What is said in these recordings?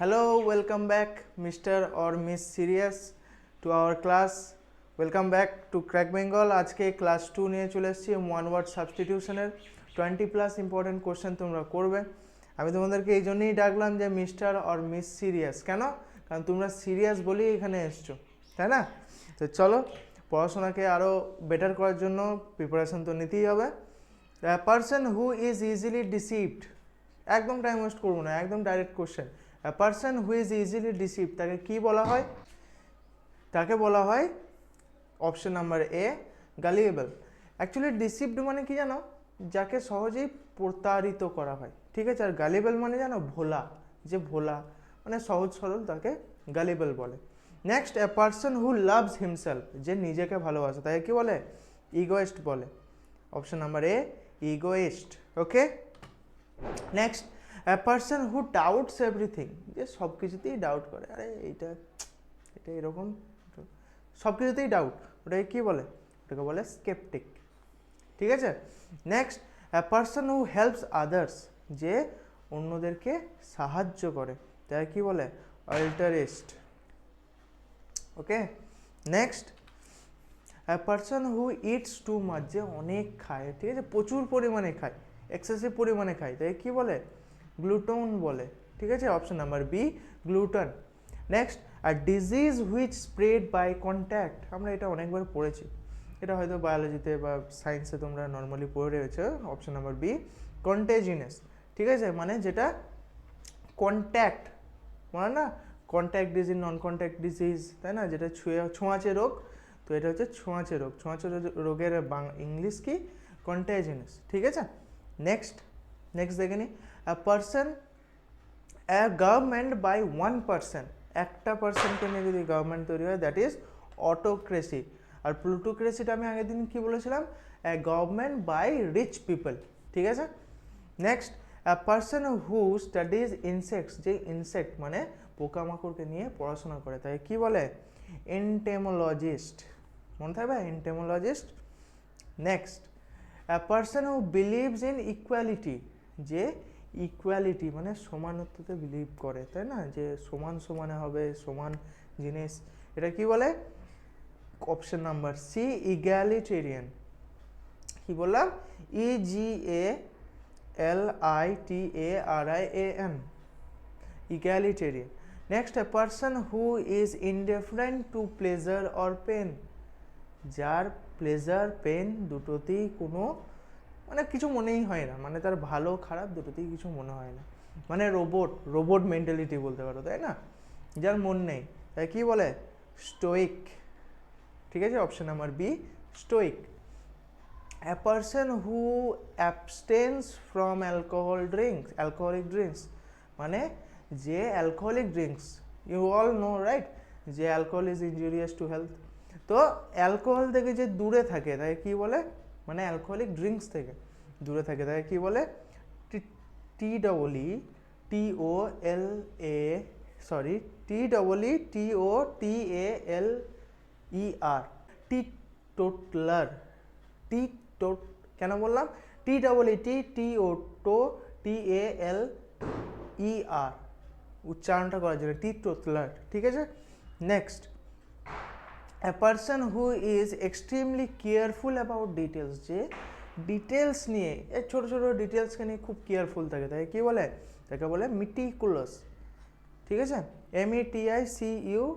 Hello, welcome back, Mr. or Miss Serious to our class. Welcome back to Crack Bengal. আজকে class 2 নিয়ে চলে এসেছি one word সাবস্টিটিউশনের 20+ important question তোমরা করবে। আমি তোমাদেরকে এই জন্যই ডাকলাম যে মিস্টার অর মিস সিরিয়াস। কেন? কারণ তোমরা সিরিয়াস বলেই এখানে এসছো, তাই না? তো চলো পড়াশোনাকে আরও বেটার করার জন্য প্রিপারেশন তো নিতেই হবে। Person who is easily deceived, একদম টাইম ওয়েস্ট করবো না, একদম direct question. A person who is easily deceived তাকে কি বলা হয়? তাকে বলা হয় option number A gullible. Actually deceived মানে কি জানো? যাকে সহজেই প্রতারিত করা হয়, ঠিক আছে। আর গালিয়েবল মানে জানো ভোলা, যে ভোলা মানে সহজ সরল, তাকে গালিয়েবল বলে। Next, a person who loves himself, যে নিজেকে ভালোবাসে তাকে কি বলে? ইগোয়েস্ট বলে। Option number A egoist. Okay, next, a person who doubts everything, যে সব কিছুতেই ডাউট করে, আরে এটা এরকম সব কিছুতেই ডাউট, ওটাকে কি বলে? ওটাকে বলে স্কেপটিক, ঠিক আছে। Next, a person who helps others, যে অন্যদেরকে সাহায্য করে, তাকে কি বলে? অল্টারিস্ট। ওকে, next, a person who eats too much, যে অনেক খায়, ঠিক আছে, প্রচুর পরিমাণে খায়, এক্সেসিভ পরিমাণে খায়, তাকে কি বলে? গ্লুটোন বলে, ঠিক আছে। Option number B glutton. Next, আর disease which spread by contact, আমরা এটা অনেকবার পড়েছি, এটা হয়তো বায়োলজিতে বা সায়েন্সে তোমরা নর্মালি পড়ে রয়েছে। অপশন নাম্বার বি কন্টেজিনাস, ঠিক আছে, মানে যেটা কন্ট্যাক্ট মানে না, কন্ট্যাক্ট ডিজিজ, নন কন্ট্যাক্ট ডিজিজ, তাই না, যেটা ছোঁয়াচে রোগ। তো এটা হচ্ছে ছোঁয়াচে রোগ। ছোঁয়াচে রোগের ইংলিশ কি? কন্টেজিনাস, ঠিক আছে। নেক্সট দেখে নি, a person, a government by one person, একটা পার্সনকে নিয়ে যদি গভর্নমেন্ট তৈরি হয়, দ্যাট ইজ অটোক্রেসি। আর প্লুটোক্রেসিটা আমি আগের দিন কি বলেছিলাম? a government by rich people, ঠিক আছে। Next, a person who studies insects, যে ইনসেক্ট মানে পোকামাকড়কে নিয়ে পড়াশোনা করে, তাই কি বলে? এন্টেমোলজিস্ট, মনে থাকবে, entomologist. Next, a person who believes in equality, যে ইকুয়ালিটি মানে সমানত্বতে বিলিভ করে, তাই না, যে সমান সমানে হবে, সমান জিনিস, এটা কি বলে? Option number C egalitarian. কি বললাম? EGALITARIAN, egalitarian. Next, a person who is indifferent to pleasure or pain, যার প্লেজার পেন দুটোতেই কোনো মানে কিছু মনেই হয় না, মানে তার ভালো খারাপ দুটোতেই কিছু মনে হয় না, মানে রোবট মেন্টালিটি বলতে পারো, তাই না, যার মন নেই, তাই কি বলে? স্টোইক, ঠিক আছে। Option number B stoic. A person who abstains from alcoholic drinks, মানে যে alcoholic drinks, you all know right, যে alcohol is injurious to health. তো অ্যালকোহল থেকে যে দূরে থাকে, তাই কি বলে? মানে অ্যালকোহলিক ড্রিঙ্কস থেকে দূরে থাকে, তাকে কি বলে? TEATOTALER, টিটোটলার। কেন বললাম? TEATOTALER, উচ্চারণটা করার জন্য টিটোটলার, ঠিক আছে। Next, a person who is extremely careful about details, যে ডিটেলস নিয়ে, এই ছোটো ছোটো ডিটেলসকে নিয়ে খুব কেয়ারফুল থাকে, তাকে কী বলে? তাকে বলে মিটিকুলাস, ঠিক আছে। METICULOUS।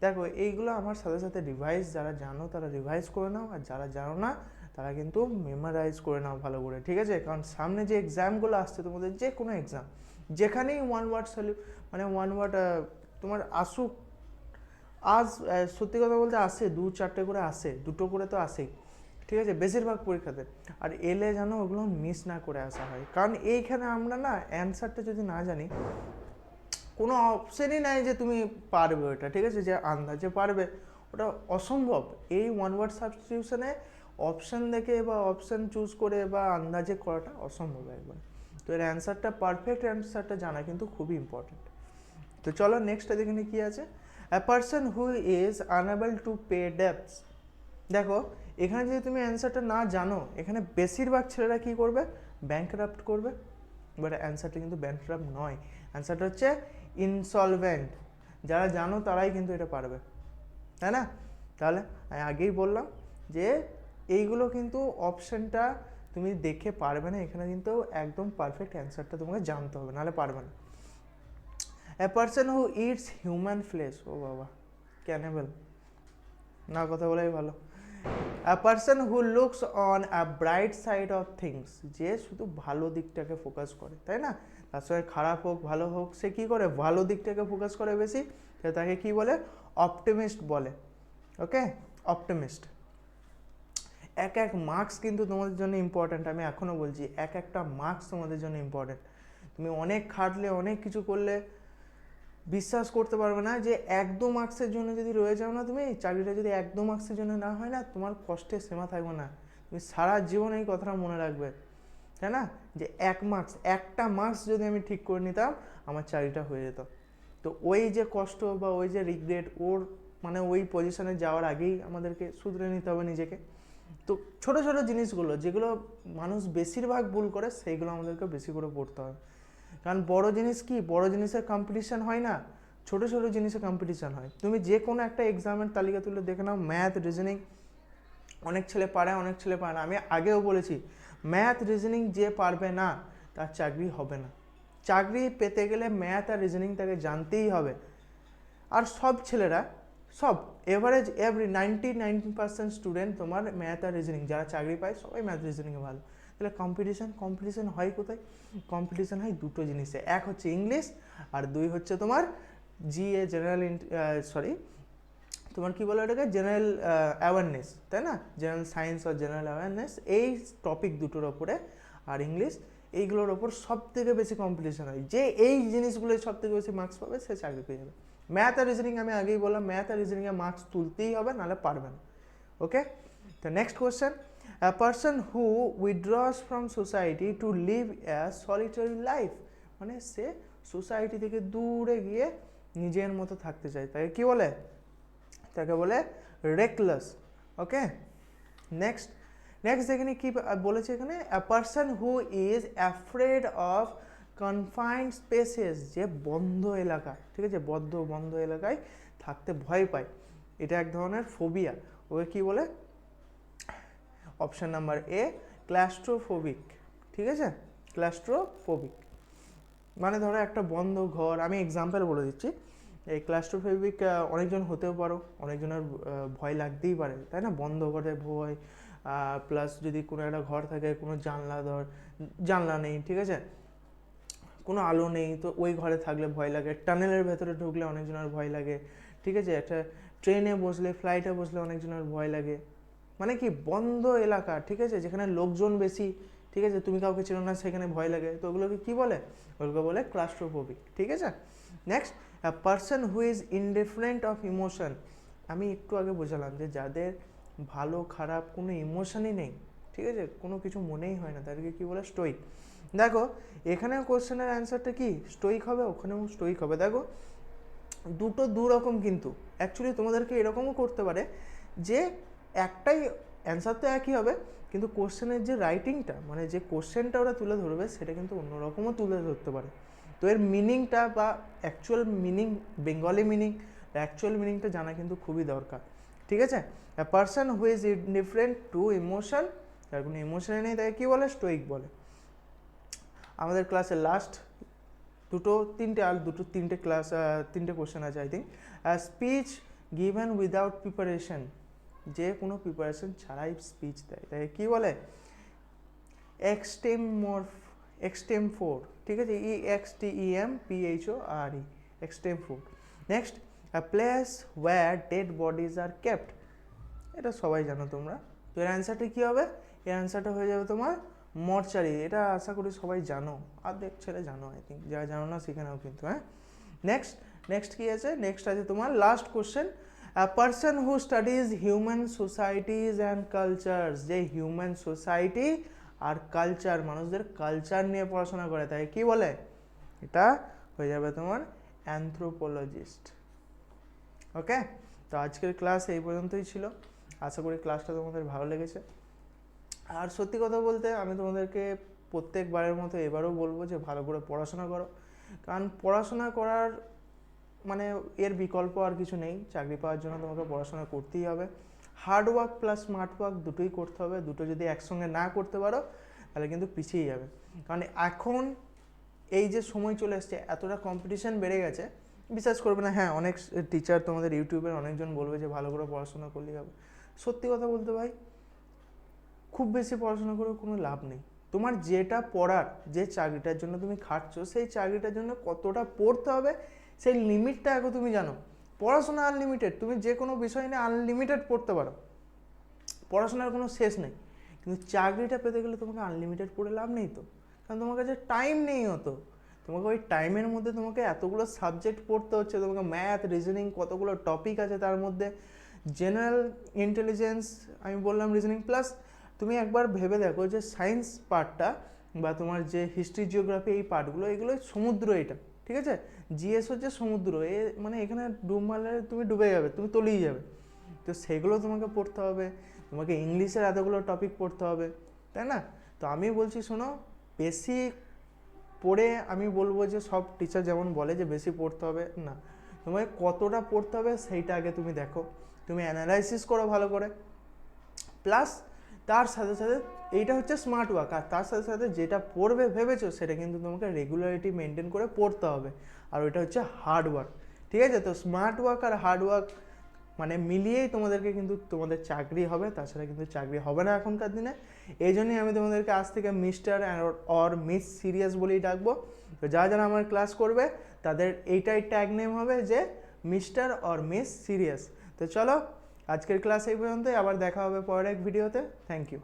দেখো এইগুলো আমার সাথে সাথে রিভাইজ, যারা জানো তারা রিভাইজ করে নাও, আর যারা জানো না তারা কিন্তু মেমোরাইজ করে নাও ভালো করে, ঠিক আছে। কারণ সামনে যে এক্সামগুলো আসছে, তোমাদের যে কোনো এক্সাম, যেখানেই ওয়ান ওয়ার্ড তোমার আসুক, আজ সত্যি কথা বলতে আসে 2-4টে করে আসে, 2টো করে তো আসেই, ঠিক আছে, বেশিরভাগ পরীক্ষাতে। আর এলে যেন ওগুলো মিস না করে আসা হয়, কারণ এইখানে আমরা না অ্যান্সারটা যদি না জানি, কোনো অপশানই নাই যে তুমি পারবে ওটা, ঠিক আছে, যে আন্দাজে পারবে, ওটা অসম্ভব। এই ওয়ান ওয়ার্ড সাবস্টিটিউশনে অপশান দেখে বা অপশান চুজ করে বা আন্দাজে করাটা অসম্ভব একবার। তো এর অ্যান্সারটা, পারফেক্ট অ্যান্সারটা জানা কিন্তু খুবই ইম্পর্টেন্ট। তো চলো নেক্সটটা দেখে নিই কী আছে। A person who is unable to pay debts, দেখো এখানে যদি তুমি অ্যান্সারটা না জানো, এখানে বেশিরভাগ ছেলেরা কি করবে? ব্যাংকরাপ্ট করবে, বাট অ্যান্সারটা কিন্তু ব্যাংকরাপ্ট নয়, অ্যান্সারটা হচ্ছে ইনসলভেন্ট। যারা জানো তারাই কিন্তু এটা পারবে, তাই না? তাহলে আমি আগেই বললাম যে এইগুলো কিন্তু অপশানটা তুমি দেখে পারবে না, এখানে কিন্তু একদম পারফেক্ট অ্যান্সারটা তোমাকে জানতে হবে, নাহলে পারবে না। A person who eats human flesh, ও বাবা ক্যানেবল, না কথা বলাই ভালো। A person who looks on a bright side of things, যে শুধু ভালো দিকটাকে ফোকাস করে, তাই না? তার সঙ্গে খারাপ হোক ভালো হোক সে কী করে, ভালো দিকটাকে ফোকাস করে বেশি, তাকে কি বলে, অপটিমিস্ট বলে। ওকে, অপটিমিস্ট। এক এক মার্কস কিন্তু তোমাদের জন্য ইম্পর্ট্যান্ট, আমি এখনও বলছি এক একটা মার্কস তোমাদের জন্য ইম্পর্ট্যান্ট। তুমি অনেক খাটলে অনেক কিছু করলে বিশ্বাস করতে পারবে না যে 1-2 মার্কসের জন্য যদি রয়ে যাও না, তুমি চাকরিটা যদি 1-2 মার্কসের জন্য না হয় না, তোমার কষ্টের সীমা থাকবে না, তুমি সারা জীবন এই কথাটা মনে রাখবে, তাই না? যে 1 মার্কস, একটা মার্কস যদি আমি ঠিক করে নিতাম আমার চাকরিটা হয়ে যেত। তো ওই যে কষ্ট বা ওই যে রিগ্রেট, ওর মানে ওই পজিশনে যাওয়ার আগেই আমাদেরকে শুধরে নিতে হবে নিজেকে। তো ছোটো ছোটো জিনিসগুলো যেগুলো মানুষ বেশিরভাগ ভুল করে সেইগুলো আমাদেরকে বেশি করে পড়তে হবে। কারণ বড় জিনিস কি, বড় জিনিসের কম্পিটিশান হয় না, ছোটো ছোটো জিনিসের কম্পিটিশান হয়। তুমি যে কোনো একটা এক্সামের তালিকা তুলে দেখে নাও, ম্যাথ রিজনিং অনেক ছেলে পারে, অনেক ছেলে পারে না। আমি আগেও বলেছি ম্যাথ রিজনিং যে পারবে না তার চাকরি হবে না। চাকরি পেতে গেলে ম্যাথ আর রিজনিং তাকে জানতেই হবে। আর সব ছেলেরা, সব এভারেজ 90% স্টুডেন্ট তোমার ম্যাথ আর রিজনিং যারা চাকরি পায় সবাই ম্যাথ রিজনিংয়ে ভালো। তাহলে কম্পিটিশান হয় কোথায়? কম্পিটিশান হয় দুটো জিনিসে, এক হচ্ছে ইংলিশ আর দুই হচ্ছে তোমার জিএ জেনারেল, তোমার কী বলো এটাকে, জেনারেল অ্যাওয়ারনেস, তাই না? জেনারেল সায়েন্স আর জেনারেল অ্যাওয়ারনেস, এই টপিক দুটোর ওপরে, আর ইংলিশ, এইগুলোর ওপর সব থেকে বেশি কম্পিটিশান হয়। যে এই জিনিসগুলোই সব থেকে বেশি মার্কস পাবে সে চাকরি পেয়ে যাবে। ম্যাথ আর রিজনিং আমি আগেই বললাম, ম্যাথ আর রিজনিংয়ে মার্কস তুলতেই হবে, নাহলে পারবে না। ওকে, তো next question, a person who withdraws from society to live a solitary life, মানে সে সোসাইটি থেকে দূরে গিয়ে নিজের মতো থাকতে চায়, তাকে কী বলে? তাকে বলে রেকলেস। ওকে, নেক্সট এখানে কি বলেছে, এখানে আ person who is afraid of confined spaces, যে বন্ধ এলাকা, ঠিক আছে, বন্ধ এলাকায় থাকতে ভয় পায়, এটা এক ধরনের ফোবিয়া, ওকে কি বলে? অপশান নাম্বার এ ক্লাস্ট্রোফোবিক, ঠিক আছে, ক্লাস্ট্রোফোবিক। মানে ধরো একটা বন্ধ ঘর, আমি এক্সাম্পল বলে দিচ্ছি, এই ক্লাস্ট্রোফোবিক অনেকজন হতেও পারো, অনেকজনের ভয় লাগতেই পারে, তাই না? বন্ধ ঘরে ভয়, প্লাস যদি কোনো একটা ঘর থাকে কোনো জানলা নেই, ঠিক আছে, কোনো আলো নেই, তো ওই ঘরে থাকলে ভয় লাগে। টানেলের ভেতরে ঢুকলে অনেকজনের ভয় লাগে, ঠিক আছে, একটা ট্রেনে বসলে, ফ্লাইটে বসলে অনেকজনের ভয় লাগে। মানে কি, বন্ধ এলাকা, ঠিক আছে, যেখানে লোকজন বেশি, ঠিক আছে, তুমি কাউকে চেনো না, সেখানে ভয় লাগে, তো ওগুলোকে কী বলে? ওগুলোকে বলে ক্লাস্ট্রোফোবিক, ঠিক আছে। Next, a person who is indifferent of emotion, আমি একটু আগে বোঝালাম যে যাদের ভালো খারাপ কোনো ইমোশনই নেই, ঠিক আছে, কোনো কিছু মনেই হয় না, তাদেরকে কী বলে? স্টোইক। দেখো এখানেও কোশ্চেনের অ্যান্সারটা কি স্টোইক হবে, ওখানেও স্টোইক হবে। দেখো দুটো দু রকম, কিন্তু অ্যাকচুয়ালি তোমাদেরকে এরকমও করতে পারে যে একটাই অ্যান্সার তো একই হবে, কিন্তু কোশ্চেনের যে রাইটিংটা, মানে যে কোশ্চেনটা ওরা তুলে ধরবে সেটা কিন্তু অন্যরকমও তুলে ধরতে পারে। তো এর মিনিংটা বা actual meaning, Bengali meaning, actual মিনিংটা জানা কিন্তু খুবই দরকার, ঠিক আছে। A person who is indifferent to emotion, যার কোনো ইমোশনে নেই তাকে কী বলে? স্টোইক বলে। আমাদের ক্লাসের লাস্ট তিনটে কোশ্চেন আছে, I think. Speech given without preparation, যে কোনো প্রিপারেশন ছাড়াই স্পিচ দেয়, তাই কী বলে? এক্সটেমফোর, ঠিক আছে, EXTEMPHORE, extempore. Next, a place where dead bodies are kept, এটা সবাই জানো তোমরা। তো এর অ্যান্সারটা কী হবে? এর অ্যান্সারটা হয়ে যাবে তোমার মর্চারি, এটা আশা করি সবাই জানো, অর্ধেক ছেলে জানো, আই থিঙ্ক, যারা জানো না শিখে নাও কিন্তু, হ্যাঁ। নেক্সট কী আছে? নেক্সট আছে তোমার last question, a person who studies human societies and cultures, যে হিউম্যান সোসাইটি আর কালচার, মানুষদের কালচার নিয়ে পড়াশোনা করে, তাই কী বলে? এটা হয়ে যাবে তোমার অ্যানথ্রোপোলজিস্ট। ওকে, তো আজকের ক্লাস এই পর্যন্তই ছিল, আশা করি ক্লাসটা তোমাদের ভালো লেগেছে। আর সত্যি কথা বলতে আমি তোমাদেরকে প্রত্যেকবারের মতো এবারও বলবো যে ভালো করে পড়াশোনা করো, কারণ পড়াশোনা করার মানে এর বিকল্প আর কিছু নেই। চাকরি পাওয়ার জন্য তোমাকে পড়াশোনা করতেই হবে। Hard work plus smart work দুটোই করতে হবে। দুটো যদি একসঙ্গে না করতে পারো তাহলে কিন্তু পিছিয়ে যাবে। কারণ এখন এই যে সময় চলে এসছে, এতটা কম্পিটিশান বেড়ে গেছে, বিশ্বাস করবে না, হ্যাঁ অনেক টিচার তোমাদের ইউটিউবের অনেকজন বলবে যে ভালো করে পড়াশোনা করলেই হবে। সত্যি কথা বলতে ভাই, খুব বেশি পড়াশোনা করে কোনো লাভ নেই। তোমার যেটা পড়ার, যে চাকরিটার জন্য তুমি খাটছো, সেই চাকরিটার জন্য কতটা পড়তে হবে সেই লিমিটটা আগে তুমি জানো। পড়াশোনা আনলিমিটেড, তুমি যে কোনো বিষয় নিয়ে আনলিমিটেড পড়তে পারো, পড়াশোনার কোনো শেষ নেই। কিন্তু চাকরিটা পেতে গেলে তোমাকে আনলিমিটেড পড়ে লাভ নেই তো, কারণ তোমার কাছে টাইম নেই অত। তোমাকে ওই টাইমের মধ্যে তোমাকে এতগুলো সাবজেক্ট পড়তে হচ্ছে, তোমাকে ম্যাথ, রিজনিং, কতগুলো টপিক আছে তার মধ্যে, জেনারেল ইন্টেলিজেন্স আমি বললাম, রিজনিং প্লাস তুমি একবার ভেবে দেখো যে সায়েন্স পার্টটা বা তোমার যে হিস্ট্রি, জিওগ্রাফি, এই পার্টগুলো, এগুলো সমুদ্র, এটা ঠিক আছে। জিএস হচ্ছে সমুদ্র, মানে এখানে ডুব মারলে তুমি ডুবে যাবে, তুমি তলিয়ে যাবে। তো সেগুলো তোমাকে পড়তে হবে, তোমাকে ইংলিশের এতগুলো টপিক পড়তে হবে, তাই না? তো আমি বলছি শোনো, বেশি পড়ে আমি বলবো যে সব টিচার যেমন বলে যে বেশি পড়তে হবে না, তোমাকে কতটা পড়তে হবে সেইটা আগে তুমি দেখো, তুমি অ্যানালাইসিস করো ভালো করে। প্লাস তার সাথে সাথে এইটা হচ্ছে স্মার্ট ওয়ার্ক, আর তার সাথে সাথে যেটা পড়বে ভেবেছো সেটা কিন্তু তোমাকে রেগুলারিটি মেনটেন করে পড়তে হবে, আর ওইটা হচ্ছে হার্ড ওয়ার্ক, ঠিক আছে? তো স্মার্ট ওয়ার্ক আর হার্ড ওয়ার্ক মানে মিলিয়েই তোমাদেরকে কিন্তু তোমাদের চাকরি হবে, তাছাড়া কিন্তু চাকরি হবে না এখনকার দিনে। এই জন্যই আমি তোমাদেরকে আজ থেকে মিস্টার অর মিস সিরিয়াস বলেই ডাকবো। তো যারা যারা আমার ক্লাস করবে তাদের এইটাই ট্যাগ নেম হবে যে মিস্টার অর মিস সিরিয়াস। তো চলো, আজকের ক্লাস এই পর্যন্তই, আবার দেখা হবে পরের এক ভিডিওতে। Thank you.